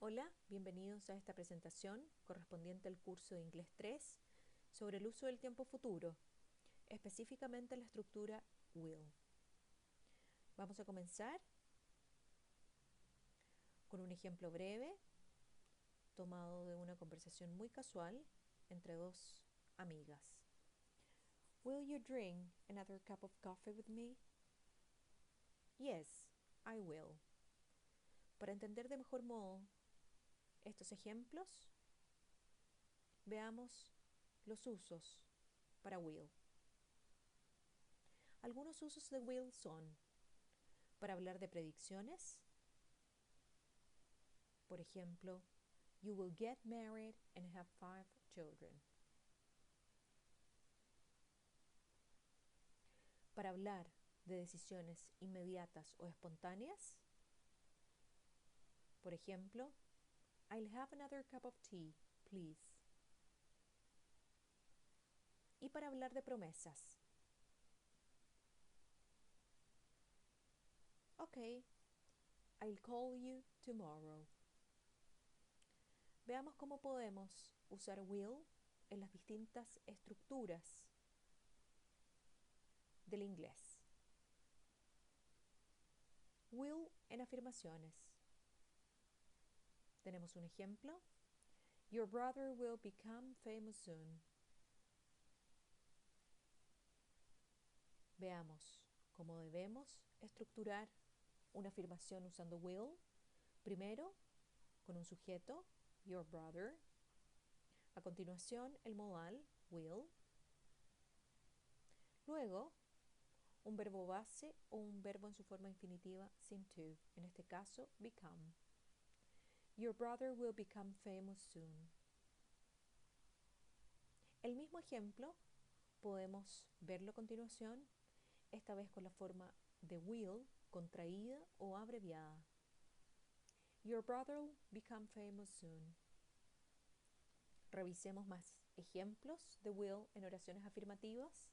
Hola, bienvenidos a esta presentación correspondiente al curso de Inglés 3 sobre el uso del tiempo futuro, específicamente la estructura will. Vamos a comenzar con un ejemplo breve tomado de una conversación muy casual entre dos amigas. Will you drink another cup of coffee with me? Yes, I will. Para entender de mejor modo estos ejemplos, veamos los usos para will. Algunos usos de will son para hablar de predicciones, por ejemplo, you will get married and have 5 children. Para hablar de decisiones inmediatas o espontáneas, por ejemplo, I'll have another cup of tea, please. Y para hablar de promesas, okay, I'll call you tomorrow. Veamos cómo podemos usar will en las distintas estructuras del inglés. Will en afirmaciones. Tenemos un ejemplo. Your brother will become famous soon. Veamos cómo debemos estructurar una afirmación usando will. Primero, con un sujeto, your brother. A continuación, el modal, will. Luego, un verbo base o un verbo en su forma infinitiva sin to. En este caso, become. Your brother will become famous soon. El mismo ejemplo podemos verlo a continuación, esta vez con la forma de will contraída o abreviada. Your brother will become famous soon. Revisemos más ejemplos de will en oraciones afirmativas.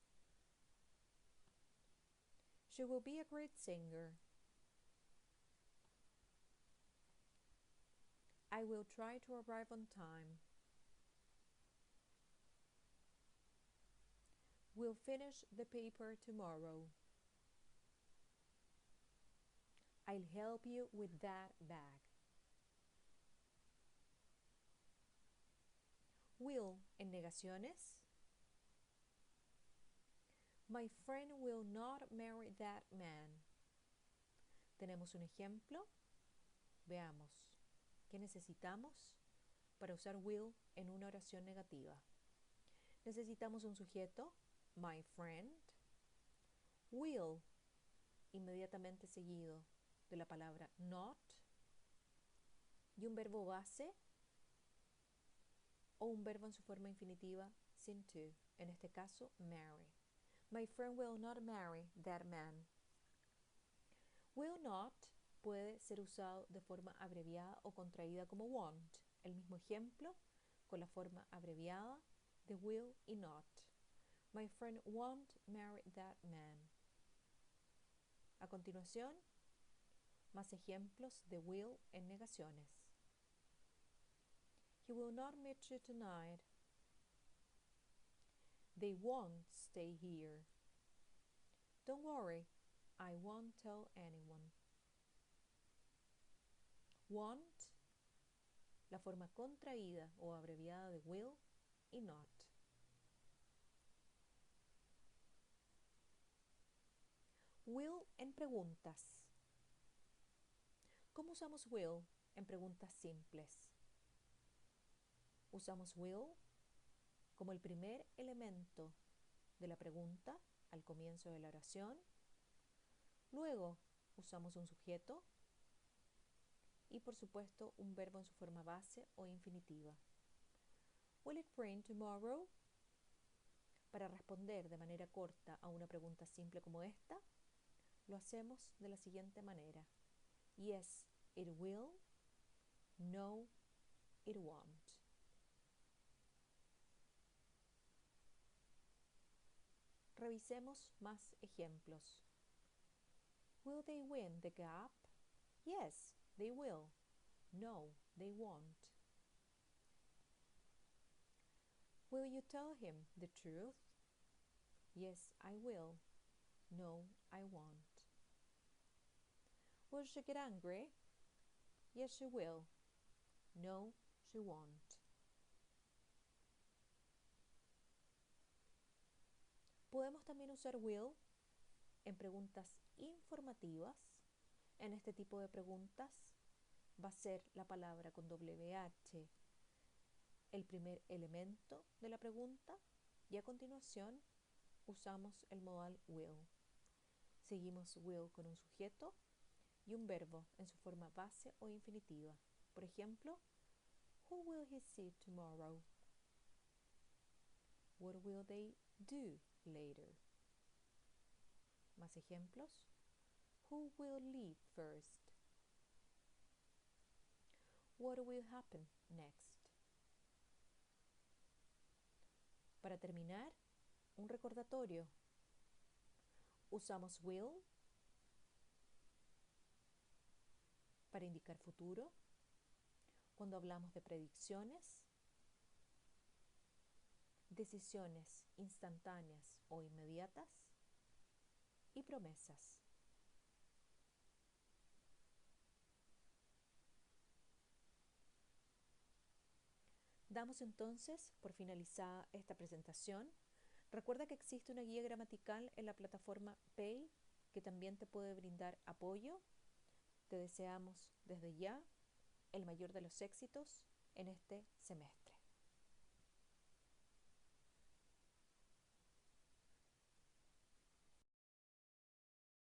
She will be a great singer. I will try to arrive on time. We'll finish the paper tomorrow. I'll help you with that bag. Will en negaciones. My friend will not marry that man. Tenemos un ejemplo. Veamos. ¿Qué necesitamos para usar will en una oración negativa? Necesitamos un sujeto, my friend, will, inmediatamente seguido de la palabra not, y un verbo base o un verbo en su forma infinitiva sin to, en este caso, marry. My friend will not marry that man. Will not puede ser usado de forma abreviada o contraída como won't. El mismo ejemplo con la forma abreviada de will y not. My friend won't marry that man. A continuación, más ejemplos de will en negaciones. He will not meet you tonight. They won't stay here. Don't worry, I won't tell anyone. Want, la forma contraída o abreviada de will y not. Will en preguntas. ¿Cómo usamos will en preguntas simples? Usamos will como el primer elemento de la pregunta al comienzo de la oración. Luego usamos un sujeto y por supuesto un verbo en su forma base o infinitiva. Will it rain tomorrow? Para responder de manera corta a una pregunta simple como esta, lo hacemos de la siguiente manera. Yes, it will. No, it won't. Revisemos más ejemplos. Will they win the gap? Yes, they will. No, they won't. Will you tell him the truth? Yes, I will. No, I won't. Will she get angry? Yes, she will. No, she won't. Podemos también usar will en preguntas informativas. En este tipo de preguntas va a ser la palabra con WH el primer elemento de la pregunta y a continuación usamos el modal will. Seguimos will con un sujeto y un verbo en su forma base o infinitiva. Por ejemplo, who will he see tomorrow? What will they do later? Más ejemplos. Who will leave first? What will happen next? Para terminar, un recordatorio. Usamos will para indicar futuro cuando hablamos de predicciones, decisiones instantáneas o inmediatas y promesas. Damos entonces por finalizada esta presentación. Recuerda que existe una guía gramatical en la plataforma Pay que también te puede brindar apoyo. Te deseamos desde ya el mayor de los éxitos en este semestre.